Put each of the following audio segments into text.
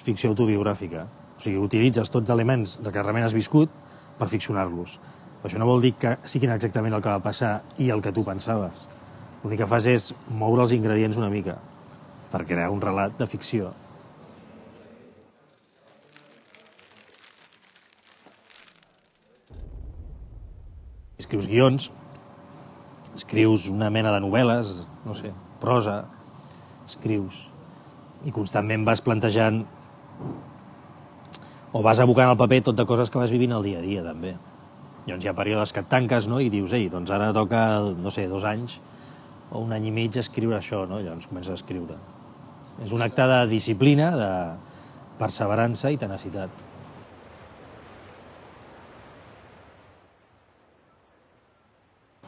ficció autobiogràfica. O sigui, utilitzes tots els elements que realment has viscut per ficcionar-los. Però això no vol dir que siguin exactament el que va passar i el que tu pensaves. L'únic que fas és moure els ingredients una mica per crear un relat de ficció. Escrius guions, escrius una mena de novel·les, no sé, prosa, escrius i constantment vas plantejant o vas abocant al paper tot de coses que vas vivint al dia a dia, també. Llavors hi ha períodes que et tanques, no?, i dius, ei, doncs ara toca, no sé, 2 anys o 1 any i mig escriure això, no? Llavors comences a escriure. És un acte de disciplina, de perseverança i tenacitat.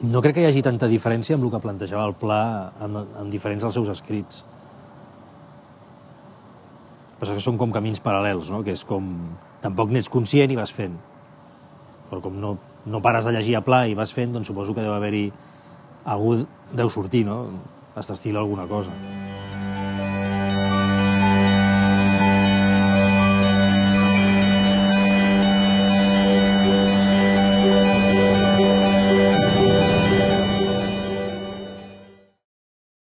No crec que hi hagi tanta diferència amb el que plantejava el Pla en diferents dels seus escrits. Però que són com camins paral·lels, no? Que és com... Tampoc n'ets conscient i vas fent. Però com no pares de llegir a Pla i vas fent, doncs suposo que deu haver-hi... Algú deu sortir, no? Es t'estila alguna cosa.